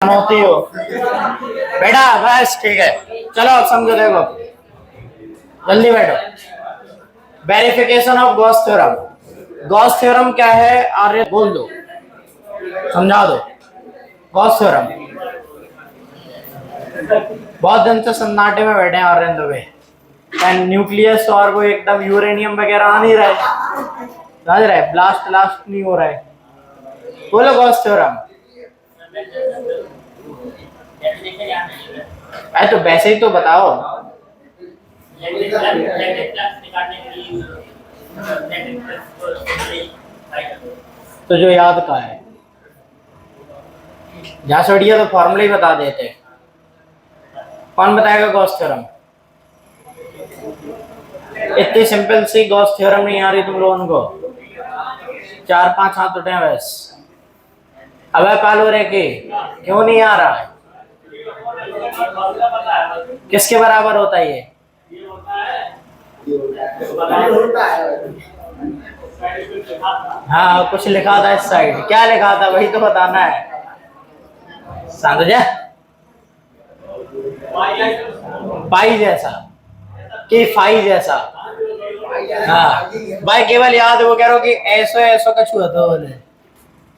होती हो बेटा, बस ठीक है। चलो अब समझो, देखो जल्दी बैठो। Verification of Gauss theorem. Gauss theorem क्या है आर्य, बोल दो, समझा दो। गॉस थ्योरम, बहुत दिन से सन्नाटे में बैठे हैं आर्यन दुबे। न्यूक्लियस और वो एकदम यूरेनियम वगैरह आ नहीं रहा है, समझ रहे, ब्लास्ट ब्लास्ट नहीं हो रहा है। बोलो गॉस थ्योरम। अरे तो वैसे ही तो बताओ। तो जो याद का है, जहाँ छोड़िए तो फॉर्मूला ही बता देते। कौन बताएगा गॉस थ्योरम? इतनी सिंपल सी गॉस थ्योरम नहीं आ रही तुम लोगों को? 4-5 हाथ उठे बस। अबे पालो रे के क्यों नहीं आ रहा है? किसके बराबर होता है ये? हाँ कुछ लिखा था इस साइड, क्या लिखा था वही तो बताना है। समझे? पाई जैसा कि फाई जैसा। हाँ भाई केवल याद वो कह रहा हूँ कि ऐसो ऐसो का छुआ था बोले।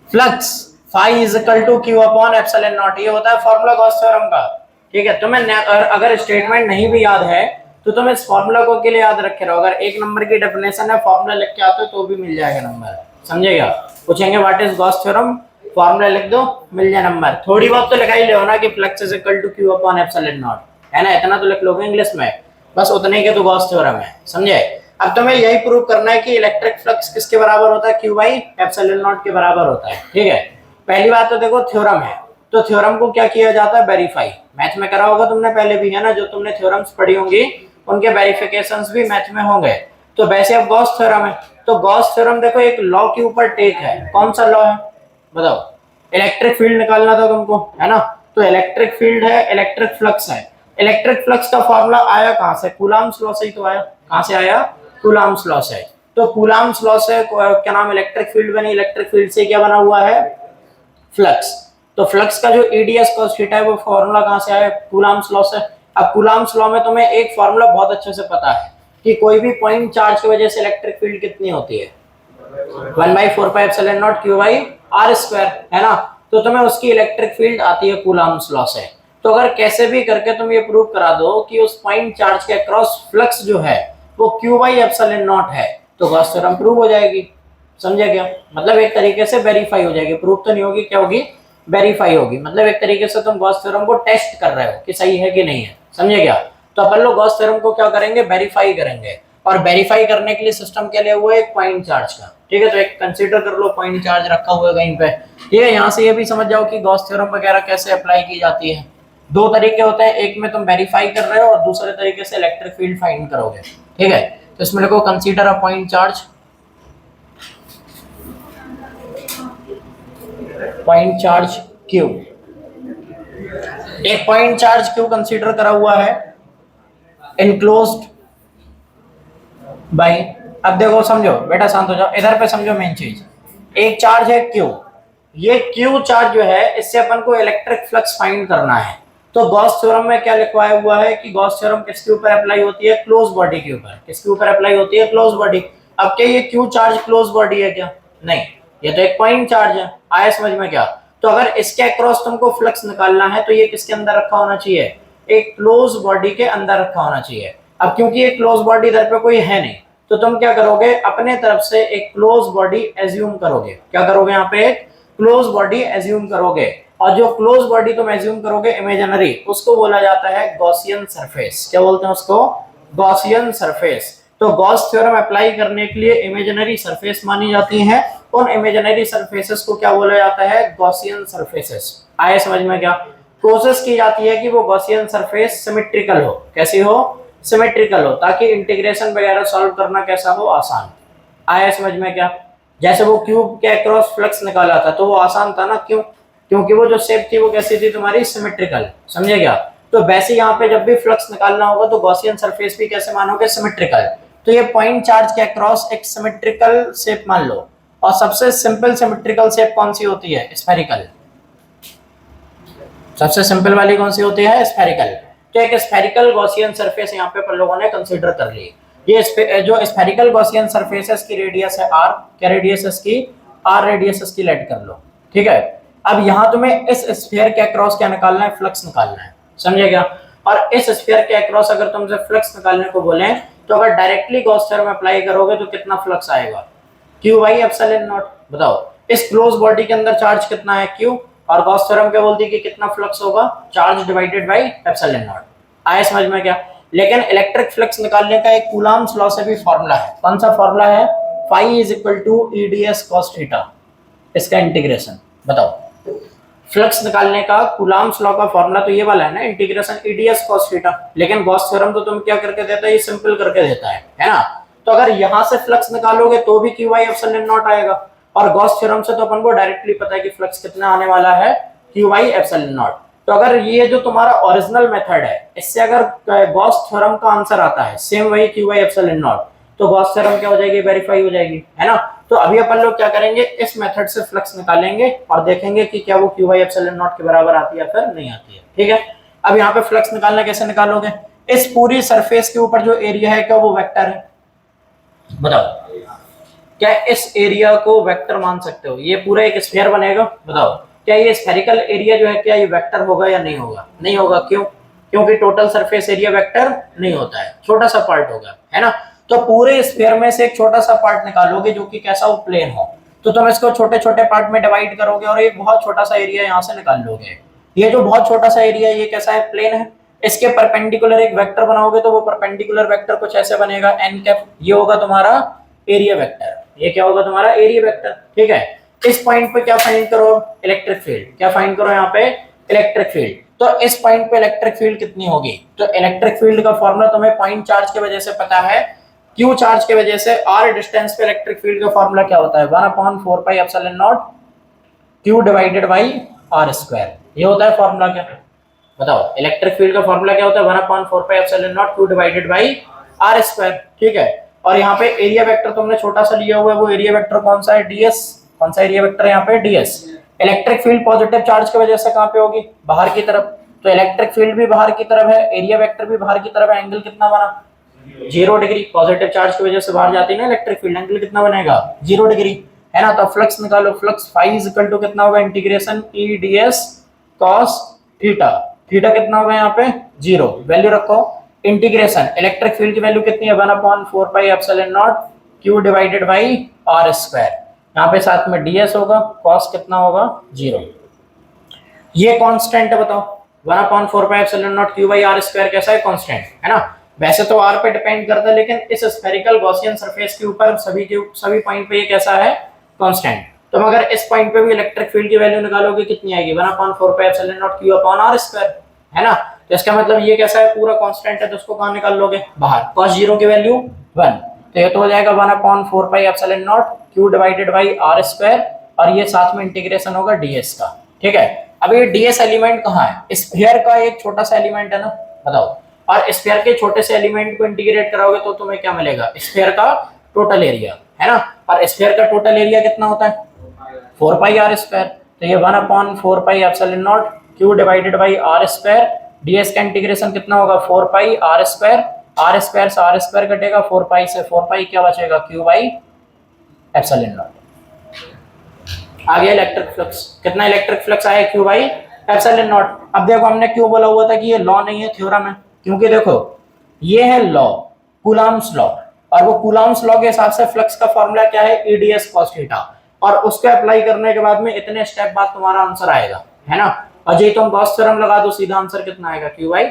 Flux phi is equal to Q upon epsilon naught, ये होता है फॉर्मूला गॉस थ्योरम का। ठीक है, तुम्हें अगर स्टेटमेंट नहीं भी याद है तो तुम इस फॉर्मूला को के लिए याद रखे रहो। अगर 1 नंबर की डेफिनेशन है, फॉर्मूला लिख के आते हो तो भी मिल जाएगा नंबर। समझेगा? पूछेंगे what is Gauss theorem, formula लिख दो, मिल जाए नंबर। थोड़ी बहुत तो लिखा ही लो ना कि flux is equal to Q upon epsilon naught, है ना? इतना तो लिख लोगे इंग्लिश में, बस उतने के तो गॉस थ्योरम है। समझे? अब तुम्हें यही प्रूव करना है कि इलेक्ट्रिक फ्लक्स किसके बराबर होता है? क्यू बाई एप्सिलॉन नॉट के बराबर होता है। ठीक है, पहली बात तो देखो थ्योरम है, तो थ्योरम को क्या किया जाता है? वेरीफाई। मैथ में करा होगा तुमने पहले भी, है ना? जो तुमने थ्योरम्स पढ़ी होंगी उनके वेरिफिकेशंस भी मैथ में होंगे। तो वैसे अब गॉस थ्योरम है, तो गॉस थ्योरम देखो एक लॉ के ऊपर टेक है। कौन सा लॉ है बताओ? इलेक्ट्रिक फील्ड निकालना था तुमको, है ना? तो इलेक्ट्रिक फील्ड है, इलेक्ट्रिक फ्लक्स है। इलेक्ट्रिक फ्लक्स का फॉर्मूला आया कहां से? कूलम्ब्स लॉ से ही तो आया। कहां से आया? कूलम्ब्स लॉ से। तो कूलम्ब्स लॉ से क्या नाम, इलेक्ट्रिक फील्ड बनी, इलेक्ट्रिक फील्ड से क्या बना हुआ है? फ्लक्स। तो फ्लक्स का जो ईडीएस cos थीटा है वो फॉर्मूला कहां से आया? कूलम्ब्स लॉ से। अब कूलम्ब्स लॉ में तुम्हें एक फॉर्मूला बहुत अच्छे से पता है कि कोई भी पॉइंट चार्ज की वजह से इलेक्ट्रिक फील्ड कितनी होती है? 1/4πε0 q/r², है ना? तो तुम्हें उसकी इलेक्ट्रिक फील्ड आती है कूलम्ब्स लॉ से। तो अगर कैसे भी करके तुम ये प्रूव करा दो कि उस पॉइंट चार्ज के अक्रॉस फ्लक्स जो है वो q/ε0 है, तो गॉस थ्योरम प्रूव हो जाएगी। समझे क्या? मतलब एक तरीके से वेरीफाई हो जाएगी, प्रूफ तो नहीं होगी, क्या होगी? वेरीफाई होगी। मतलब एक तरीके से तुम गॉस थ्योरम को टेस्ट कर रहे हो कि सही है कि नहीं है। समझे क्या? तो अपन लोग गॉस थ्योरम को क्या करेंगे? वेरीफाई करेंगे। और वेरीफाई करने के लिए सिस्टम क्या लिया हुआ है? एक पॉइंट चार्ज का। ठीक है, तो एक कंसीडर कर लो पॉइंट चार्ज रखा हुआ है कहीं पे। ठीक है, यहाँ से ये भी समझ जाओ कि गॉस थ्योरम वगैरह कैसे अप्लाई की जाती है। 2 तरीके होते हैं, एक में तुम वेरीफाई कर रहे हो और दूसरे तरीके से इलेक्ट्रिक फील्ड फाइंड करोगे। ठीक है, तो इसमें लिखो consider a point charge, point charge Q. एक पॉइंट चार्ज क्यू कंसीडर करा हुआ है, इनक्लोज्ड बाय। अब देखो समझो बेटा, शांत हो जाओ, इधर पे समझो मेन चीज। एक चार्ज है क्यू, ये क्यू चार्ज जो है इससे अपन को इलेक्ट्रिक फ्लक्स फाइंड करना है। तो गॉस थ्योरम में क्या लिखवाया हुआ है कि गॉस थ्योरम किसके ऊपर अप्लाई होती है? क्लोज बॉडी के ऊपर। किसके ऊपर अप्लाई होती है? Close body. अब क्या ये क्यू चार्ज क्लोज बॉडी है क्या? नहीं, ये तो एक पॉइंट चार्ज है। आया समझ में क्या? तो अगर इसके अक्रॉस तुमको फ्लक्स निकालना है तो ये किसके अंदर रखा होना चाहिए? एक क्लोज बॉडी के अंदर रखा होना चाहिए। अब क्योंकि ये क्लोज बॉडी इधर पे कोई है नहीं, तो तुम क्या करोगे? अपने तरफ से एक क्लोज बॉडी एज्यूम करोगे। क्या करोगे? यहाँ पे एक क्लोज बॉडी एज्यूम करोगे, और जो क्लोज बॉडी तुम एज्यूम करोगे इमेजिनरी, उसको बोला जाता है गॉसियन सरफेस। क्या बोलते हैं उसको? Gaussian surface. तो गॉस थ्योरम अप्लाई करने के लिए इमेजिनरी सरफेस मानी जाती हैं। उन इमेजिनरी सरफेसेस को क्या बोला जाता है? Gaussian surfaces. आए समझ में क्या? कोशिश की जाती है कि वो गॉसियन सरफेस सिमेट्रिकल हो। कैसी हो? सिमेट्रिकल हो, ताकि इंटीग्रेशन वगैरह सॉल्व करना कैसा हो? आसान। आया समझ में क्या? जैसे वो क्यूब के अक्रॉस फ्लक्स निकाला था तो वो आसान था ना, क्यों? क्योंकि वो जो शेप थी वो कैसी थी तुम्हारी? सिमेट्रिकल। समझे क्या? तो वैसे यहाँ पे जब भी फ्लक्स निकालना होगा तो गॉसियन सरफेस भी कैसे मानोगे? सिमेट्रिकल। तो ये पॉइंट चार्ज के अक्रॉस एक सिमेट्रिकल शेप मान लो। और सबसे सिंपल सिमेट्रिकल शेप कौन सी होती है? स्फेरिकल। सबसे सिंपल वाली कौन सी होती है? स्फेरिकल। तो एक स्फेरिकल गॉसियन सरफेस यहाँ पे अपन लोगों ने कंसीडर कर ली। ये जो स्फेरिकल गॉसियन सरफेस है इसकी रेडियस है r। क्या रेडियस है इसकी? r रेडियस इसकी लेट कर लो, ठीक है। अब यहाँ तुम्हें इस स्फीयर के अक्रॉस क्या निकालना है? फ्लक्स निकालना है, समझे क्या? और इस स्फीयर के अक्रॉस अगर तुमसे फ्लक्स निकालने को बोले तो अगर डायरेक्टली गॉस थ्योरम अप्लाई करोगे तो कितना फ्लक्स आएगा? Q by epsilon not. बताओ इस क्लोज बॉडी के अंदर चार्ज कितना है? Q। और गॉस थ्योरम क्या बोलती है कि कितना फ्लक्स होगा? Charge divided by epsilon not. आया समझ में क्या? लेकिन इलेक्ट्रिक फ्लक्स निकालने का एक कूलम्ब्स लॉ से भी फॉर्मूला है। कौन सा फॉर्मूला है? Phi is equal to EDS cos theta. इसका इंटीग्रेशन बताओ। फ्लक्स निकालने का कूलम्ब्स लॉ का फॉर्मूला तो ये वाला है ना, इंटीग्रेशन EDS cos थीटा। लेकिन गॉस थ्योरम तो तुम क्या करके देता है? ये सिंपल करके देता है ना। तो अगर यहां से फ्लक्स निकालोगे तो भी Q बाई एप्सिलॉन नॉट आएगा, और गॉस थ्योरम से तो अपन को डायरेक्टली पता है कि फ्लक्स कितना आने वाला है? Q by epsilon not. तो अगर ये जो तुम्हारा ओरिजिनल मेथड है इससे अगर गॉस थ्योरम का आंसर आता है सेम वही Q बाई एप्सिलॉन नॉट, तो गॉस थ्योरम क्या हो जाएगी? वेरीफाई हो जाएगी, है ना। तो अभी अपन लोग क्या करेंगे? इस मेथड से फ्लक्स निकालेंगे और देखेंगे कि क्या वो Q बाई एप्सिलॉन नॉट के बराबर आती है फिर नहीं आती है, ठीक है। अब यहाँ पे फ्लक्स निकालना कैसे निकालोगे? इस पूरी सरफेस के ऊपर जो एरिया है क्या वो वेक्टर है? बताओ क्या इस एरिया को वेक्टर मान सकते हो? ये पूरा एक स्फीयर बनेगा, बताओ क्या ये स्फेरिकल एरिया जो है क्या ये वेक्टर होगा या नहीं होगा? नहीं होगा, क्यों? क्योंकि टोटल सरफेस एरिया वेक्टर नहीं होता है, छोटा सा पार्ट होगा, है ना। तो पूरे स्फीयर में से एक छोटा सा पार्ट निकालोगे जो कि कैसा हो? प्लेन हो। तो तुम इसको छोटे छोटे पार्ट में डिवाइड करोगे और एक बहुत छोटा सा एरिया यहाँ से निकाल लोगे। ये जो बहुत छोटा सा एरिया ये कैसा है? प्लेन है। इसके परपेंडिकुलर एक वेक्टर बनाओगे तो वो परपेंडिकुलर वेक्टर कुछ ऐसे बनेगा n कैप। ये होगा तुम्हारा एरिया वेक्टर। ये क्या होगा? तुम्हारा एरिया वेक्टर, ठीक है। इस पॉइंट पे क्या फाइंड करो? Electric field. क्या फाइंड करो यहाँ पे? Electric field. तो इस पॉइंट पे इलेक्ट्रिक फील्ड कितनी होगी? तो इलेक्ट्रिक फील्ड का फॉर्मूला तुम्हें पॉइंट चार्ज की वजह से पता है, Q चार्ज की वजह से r डिस्टेंस पे इलेक्ट्रिक फील्ड का फॉर्मूला क्या होता है? 1/4 pi epsilon naught Q divided by r square. ये होता है फॉर्मूला। क्या बताओ? इलेक्ट्रिक फील्ड का फॉर्मूला क्या होता है? 1/4 pi epsilon naught Q divided by r square, ठीक है। और यहाँ पे एरिया वेक्टर तुमने छोटा सा लिया हुआ है, वो एरिया वेक्टर कौन सा है? ds। कौन सा एरिया वेक्टर है यहाँ पे? ds। Electric field positive charge की वजह से कहाँ पे होगी? बाहर की तरफ। तो इलेक्ट्रिक फील्ड भी बाहर की तरफ है, एरिया वेक्टर भी बाहर की तरफ है। एंगल कितना बना? 0 डिग्री। पॉजिटिव चार्ज की वजह से बाहर जाती है ना इलेक्ट्रिक फील्ड, एंगल कितना बनेगा? 0 डिग्री, है ना। तो फ्लक्स निकालो। Flux phi is equal to कितना होगा? Integration EDS cos theta. Theta कितना होगा यहाँ पे? 0। वैल्यू रखो। इंटीग्रेशन इलेक्ट्रिक फील्ड की वैल्यू कितनी है? 1/4 pi epsilon naught Q divided by r square. यहाँ पे साथ में ds होगा, cos कितना होगा? 0। ये कांस्टेंट है, बताओ। 1/4 pi epsilon naught Q by r square कैसा है? कांस्टेंट, है ना। वैसे तो r पे डिपेंड करता है, लेकिन इस स्फेरिकल गॉसियन सरफेस के ऊपर सभी पॉइंट पे ये कैसा है? कांस्टेंट। तो अगर इस पॉइंट पे भी इलेक्ट्रिक फील्ड की वैल्यू निकालोगे कितनी आएगी? 1/4 pi epsilon naught Q upon r square, है ना। तो इसका मतलब ये कैसा है? पूरा कांस्टेंट है, तो उसको कहां निकाल लोगे? बाहर। cos 0 की वैल्यू 1, तो ये तो हो जाएगा 1/4 pi epsilon naught Q divided by r square, और ये साथ में इंटीग्रेशन होगा ds का, ठीक है। अब ये ds एलिमेंट कहाँ है? स्फीयर का एक छोटा सा एलिमेंट है ना, बताओ। और स्फीयर के छोटे से एलिमेंट को इंटीग्रेट कराओगे तो तुम्हें क्या मिलेगा? स्फीयर का टोटल एरिया, है ना। और स्फीयर का टोटल एरिया कितना होता है? 4 पाई r स्क्वायर। तो ये 1/4 pi epsilon naught Q divided by r square. ds का इंटीग्रेशन कितना होगा? 4 पाई r स्क्वायर। r स्क्वायर से r स्क्वायर कटेगा, 4 पाई से 4 पाई क्या बचेगा? Q by epsilon not. आ गया इलेक्ट्रिक फ्लक्स। कितना इलेक्ट्रिक फ्लक्स आया? Q by epsilon not. अब देखो हमने क्यों बोला हुआ था कि ये लॉ नहीं है, थ्योरम है, क्योंकि देखो ये है लॉ, कूलम्ब्स लॉ, और वो कूलम्ब्स लॉ के हिसाब से फ्लक्स का फॉर्मूला क्या है? EDS cos theta. और उसको अप्लाई करने के बाद में इतने स्टेप बाद तुम्हारा आंसर आएगा, है ना। और जो तुम गॉस थ्योरम लगा दो सीधा आंसर कितना आएगा? Q by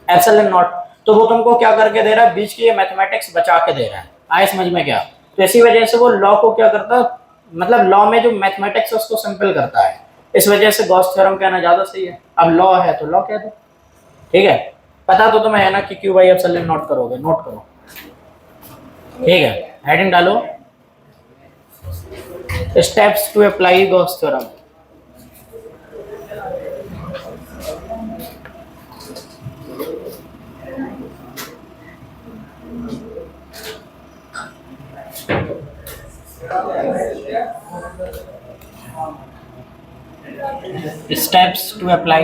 epsilon not. तो वो तुमको क्या करके दे रहा है? बीच की ये मैथमेटिक्स बचा के दे रहा है। आए समझ में क्या? तो इसी वजह से वो लॉ को क्या करता है, मतलब लॉ में जो मैथमेटिक्स है उसको सिंपल करता है। इस वजह से गॉस थ्योरम कहना ज्यादा सही है। अब लॉ है तो लॉ कह दो, ठीक है। पता तो तुम्हें है ना कि Q बाई एप्सिलॉन नॉट करोगे, नोट करो, ठीक है। हेडिंग डालो, steps to apply Gauss theorem. Steps to apply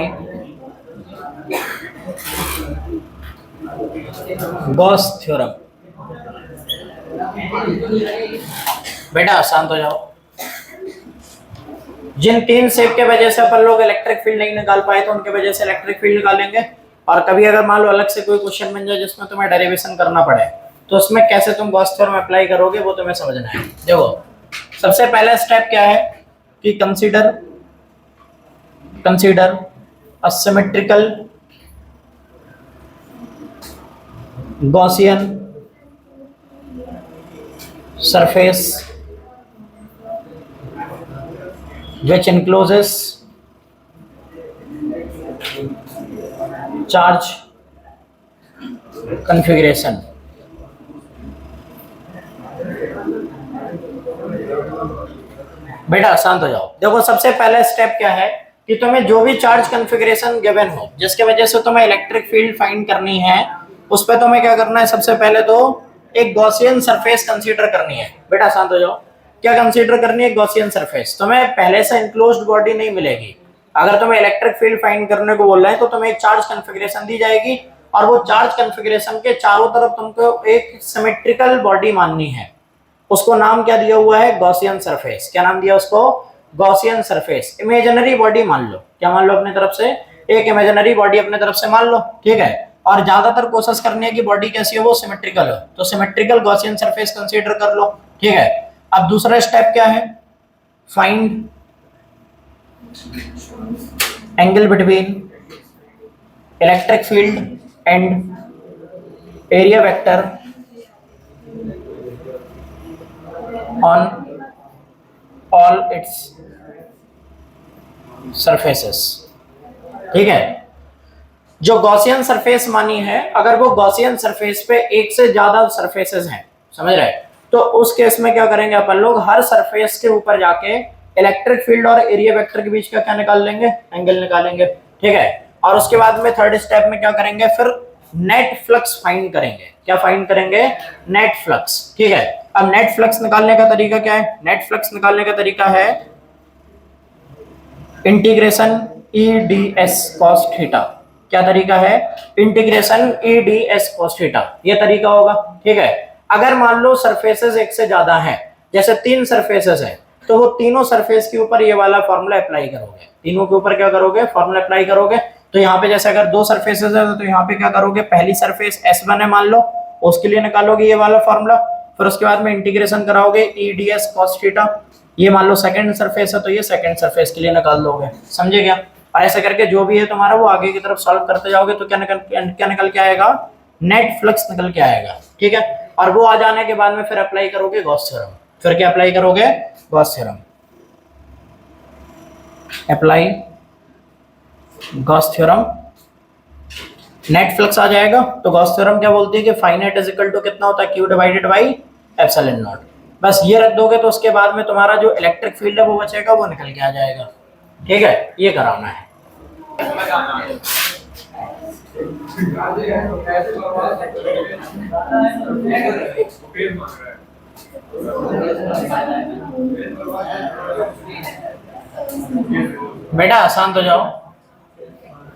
Gauss theorem. बेटा शांत हो जाओ। जिन तीन स्टेप के वजह से अपन लोग इलेक्ट्रिक फील्ड नहीं निकाल पाए तो उनके वजह से इलेक्ट्रिक फील्ड निकालेंगे। और कभी अगर मान लो अलग से कोई क्वेश्चन बन जाए जिसमें तुम्हें डेरिवेशन करना पड़े तो उसमें कैसे तुम गॉस थ्योरम अप्लाई करोगे वो तुम्हें समझना है। देखो सबसे पहला स्टेप क्या है कि consider a symmetrical Gaussian surface which encloses charge configuration। बेटा शांत हो जाओ। देखो सबसे पहला स्टेप क्या है कि तुम्हें जो भी चार्ज कॉन्फ़िगरेशन गिवन हो जिसके वजह से तुम्हें इलेक्ट्रिक फील्ड फाइंड करनी है उस पर तुम्हें क्या करना है, सबसे पहले तो एक गॉसियन सरफेस कंसीडर करनी है। बेटा शांत हो जाओ। क्या कंसीडर करनी है? Gaussian surface. तुम्हें पहले से इंक्लोज्ड बॉडी नहीं मिलेगी। अगर तुम्हें इलेक्ट्रिक फील्ड फाइंड करने को बोल रहे हैं तो तुम्हें एक चार्ज कॉन्फ़िगरेशन दी जाएगी और वो चार्ज कॉन्फ़िगरेशन के चारों तरफ तुमको एक सिमेट्रिकल बॉडी माननी है। उसको नाम क्या दिया हुआ है? Gaussian surface. क्या नाम दिया उसको? Gaussian surface. इमेजिनरी बॉडी मान लो। क्या मान लो? अपने तरफ से एक इमेजिनरी बॉडी अपने तरफ से मान लो, ठीक है। और ज्यादातर कोशिश करनी है कि बॉडी कैसी हो? वो सिमेट्रिकल हो। तो सिमेट्रिकल गॉसियन सरफेस कंसीडर कर लो, ठीक है। अब दूसरा स्टेप क्या है? Find angle between electric field and area vector on all it's surfaces, ठीक है। जो गॉसियन सरफेस मानी है, अगर वो गॉसियन सरफेस पे एक से ज्यादा सरफेसेस हैं, समझ रहे, तो उस केस में क्या करेंगे अपन लोग? हर सरफेस के ऊपर जाके इलेक्ट्रिक फील्ड और एरिया वेक्टर के बीच का क्या निकाल लेंगे? एंगल निकालेंगे, ठीक है। और उसके बाद में थर्ड स्टेप में क्या करेंगे? फिर नेट फ्लक्स फाइंड करेंगे। क्या फाइंड करेंगे? नेट फ्लक्स, ठीक है। अब नेट फ्लक्स निकालने का तरीका क्या है? नेट फ्लक्स निकालने का तरीका है integration E D S cos theta. क्या तरीका है? Integration E D S cos theta, ये तरीका होगा, ठीक है। अगर मान लो सरफेसेस एक से ज्यादा हैं, जैसे 3 सरफेसेस हैं, तो वो तीनों सरफेस के ऊपर ये वाला फॉर्मूला अप्लाई करोगे। तीनों के ऊपर क्या करोगे? फॉर्मूला अप्लाई करोगे। तो यहाँ पे जैसे अगर 2 सरफेसेस है तो यहाँ पे क्या करोगे? पहली सरफेस S1 है मान लो, उसके लिए निकालोगे ये वाला फॉर्मूला। फिर उसके बाद में इंटीग्रेशन कराओगे E D S cos theta. ये मान लो सेकंड सरफेस है तो ये सेकंड सरफेस के लिए निकाल दोगे, समझे क्या? और ऐसा करके जो भी है तुम्हारा वो आगे की तरफ सॉल्व करते जाओगे तो क्या निकल के आएगा? नेट फ्लक्स निकल के आएगा, ठीक है। और वो आ जाने के बाद में फिर अप्लाई करोगे गॉस थ्योरम। फिर क्या अप्लाई करोगे? Gauss theorem. Apply Gauss theorem, net flux आ जाएगा। तो गॉस थ्योरम क्या बोलती है कि फाइनाइट इज इक्वल टू कितना होता है? Q divided by epsilon not. बस ये रख दोगे तो उसके बाद में तुम्हारा जो इलेक्ट्रिक फील्ड है वो बचेगा, वो निकल के आ जाएगा, ठीक है। ये कराना है। बेटा शांत हो जाओ।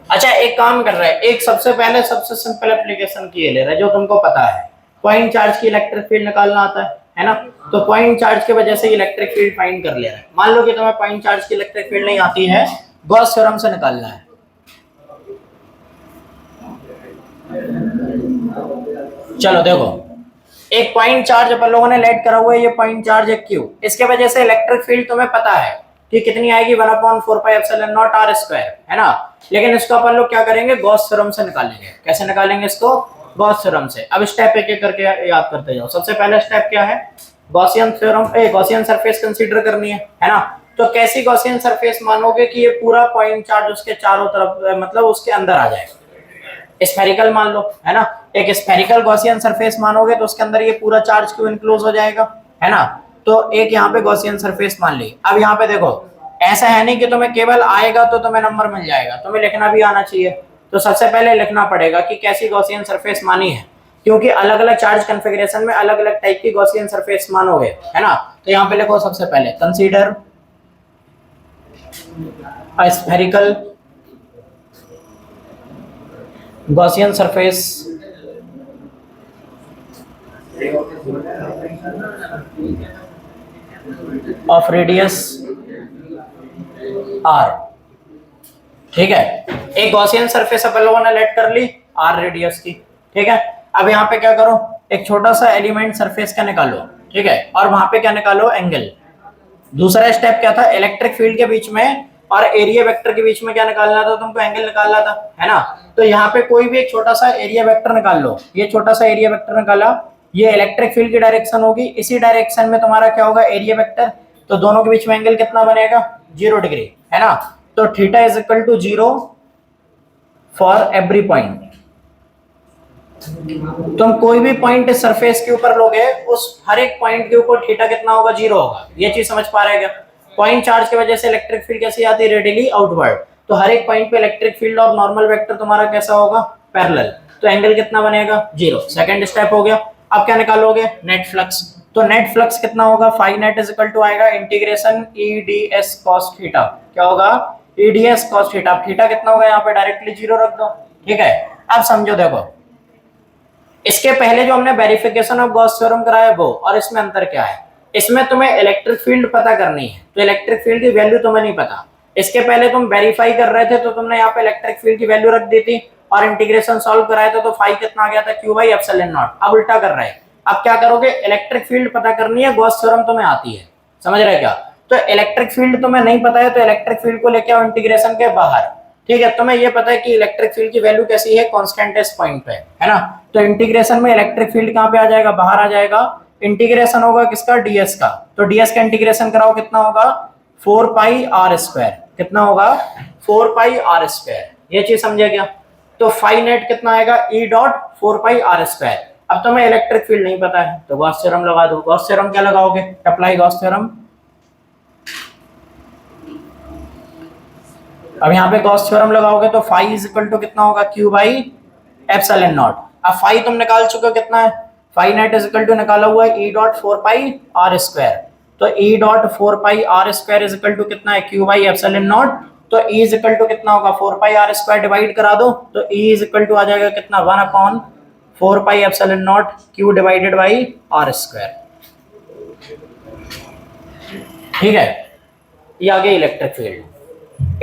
अच्छा एक काम कर रहा है, एक सबसे पहले सबसे सिंपल एप्लीकेशन की ले रहा है जो तुमको पता है। पॉइंट चार्ज की इलेक्ट्रिक फील्ड निकालना आता है ना? तो पॉइंट चार्ज की वजह से इलेक्ट्रिक फील्ड फाइंड कर ले रहा है। मान लो कि तुम्हें पॉइंट चार्ज की इलेक्ट्रिक फील्ड नहीं आती है, गॉस थ्योरम से निकालना है। चलो देखो, एक पॉइंट चार्ज अपन लोगों ने लेट करा हुआ है, ये पॉइंट चार्ज है Q। इसके वजह से इलेक्ट्रिक फील्ड तुम्हें पता है कि कितनी आएगी? 1/4 pi epsilon not r square, है ना। लेकिन इसको अपन लोग क्या करेंगे? गॉस थ्योरम से निकालेंगे। कैसे निकालेंगे इसको? गॉस थ्योरम से। अब स्टेप एक एक करके याद करते जाओ। सबसे पहला स्टेप क्या है? Gaussian theorem, Gaussian surface consider करनी है ना। तो कैसी गॉसियन सरफेस मानोगे कि ये पूरा पॉइंट चार्ज उसके चारों तरफ, मतलब उसके अंदर आ जाए? स्फेरिकल मान लो, है ना। एक स्फेरिकल गॉसियन सरफेस मानोगे तो उसके अंदर ये पूरा चार्ज क्यों इनक्लोज हो जाएगा, है ना। तो एक यहाँ पे गॉसियन सरफेस मान ली। अब यहाँ पे देखो, ऐसा है नहीं कि तुम्हें केवल आएगा तो तुम्हें नंबर मिल जाएगा, तुम्हें लिखना भी आना चाहिए। तो सबसे पहले लिखना पड़ेगा कि कैसी गॉसियन सरफेस मानी है, क्योंकि अलग अलग चार्ज कॉन्फ़िगरेशन में अलग अलग टाइप की गॉसियन सरफेस मानोगे, है ना। तो यहाँ पे लिखो सबसे पहले consider A spherical Gaussian surface of radius r। ठीक है, एक गॉसियन सरफेस अपन लोगों ने लेट कर ली r रेडियस की। ठीक है, अब यहाँ पे क्या करो, एक छोटा सा एलिमेंट सरफेस का निकालो। ठीक है, और वहां पे क्या निकालो, एंगल। दूसरा स्टेप क्या था, इलेक्ट्रिक फील्ड के बीच में और एरिया वेक्टर के बीच में क्या निकालना था, तुमको एंगल निकालना था, है ना। तो यहाँ पे कोई भी एक छोटा सा एरिया वेक्टर निकाल लो। ये छोटा सा एरिया वेक्टर निकाला, ये इलेक्ट्रिक फील्ड की डायरेक्शन होगी, इसी डायरेक्शन में तुम्हारा क्या होगा, एरिया वेक्टर। तो दोनों के बीच में एंगल कितना बनेगा, 0 डिग्री, है ना। तो theta is equal to 0 for every point. तुम कोई भी पॉइंट सरफेस के ऊपर लोगे, उस हर एक पॉइंट के ऊपर थीटा कितना होगा, 0 होगा। ये चीज समझ पा रहे हैं क्या। पॉइंट चार्ज की वजह से इलेक्ट्रिक फील्ड कैसी आती है, रेडियली आउटवर्ड। तो हर एक पॉइंट पे इलेक्ट्रिक फील्ड और नॉर्मल वेक्टर तुम्हारा कैसा होगा, पैरेलल। तो एंगल कितना बनेगा, 0। सेकंड स्टेप हो गया। अब क्या निकालोगे, नेट फ्लक्स। तो नेट फ्लक्स कितना होगा, phi net is equal to आएगा integration E D S cos theta. क्या होगा, E D S cos theta. Theta कितना होगा, यहाँ पे डायरेक्टली 0 रख दो। ठीक है, अब समझो, देखो इसके पहले जो हमने वेरिफिकेशन ऑफ गॉस थ्योरम कराया वो, और इसमें अंतर क्या है। इसमें तुम्हें इलेक्ट्रिक फील्ड पता करनी है, तो इलेक्ट्रिक फील्ड की वैल्यू तुम्हें नहीं पता। इसके पहले तुम वेरीफाई कर रहे थे, तो तुमने यहाँ पे इलेक्ट्रिक फील्ड की वैल्यू रख दी थी और इंटीग्रेशन सॉल्व कराया था, तो फाई कितना आ गया था, क्यू बाई एप्सिलॉन नॉट। अब उल्टा कर रहे हैं। अब क्या करोगे, इलेक्ट्रिक फील्ड पता करनी है, गॉस थ्योरम तुम्हें आती है, समझ रहे क्या। तो इलेक्ट्रिक फील्ड तुम्हें नहीं पता है, तो इलेक्ट्रिक फील्ड को लेके आओ इंटीग्रेशन के बाहर। ठीक है, तुम्हें ये पता है कि इलेक्ट्रिक फील्ड की वैल्यू कैसी है, कांस्टेंट इस पॉइंट पे, है ना। तो इंटीग्रेशन में इलेक्ट्रिक फील्ड कहां पे आ जाएगा, बाहर आ जाएगा। इंटीग्रेशन होगा किसका, डीएस का। तो डीएस का इंटीग्रेशन कराओ, कितना होगा, 4 पाई आर स्क्वायर। कितना होगा, 4 पाई आर स्क्वायर। ये चीज समझे क्या। तो फाई नेट कितना आएगा, E dot 4 pi R square. अब तुम्हें इलेक्ट्रिक फील्ड नहीं पता है, तो गॉस थ्योरम लगा दो। गॉस थ्योरम क्या लगाओगे, अप्लाई गॉस थ्योरम। अब यहाँ पे गॉस थ्योरम लगाओगे तो फाई इज इक्वल टू कितना होगा, क्यू बाई एप्सिलॉन नॉट। अब फाई तुम निकाल चुके हो, कितना है, phi net is equal to निकाला हुआ है ई डॉट 4 पाई आर स्क्वायर। तो ई dot 4 pi R square is equal to कितना है, क्यू बाई एप्सिलॉन नॉट। तो ई इज इक्वल टू कितना होगा, 4 पाई आर स्क्वायर डिवाइड करा दो, तो ई इज इक्वल टू आ जाएगा कितना, 1/4 pi epsilon naught Q divided by R square. ठीक है, ये आ गया इलेक्ट्रिक फील्ड।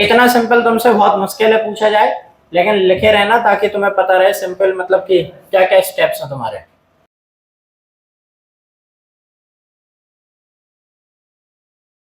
इतना सिंपल तुमसे बहुत मुश्किल है पूछा जाए, लेकिन लिखे रहना ताकि तुम्हें पता रहे सिंपल मतलब कि क्या क्या स्टेप्स हैं तुम्हारे।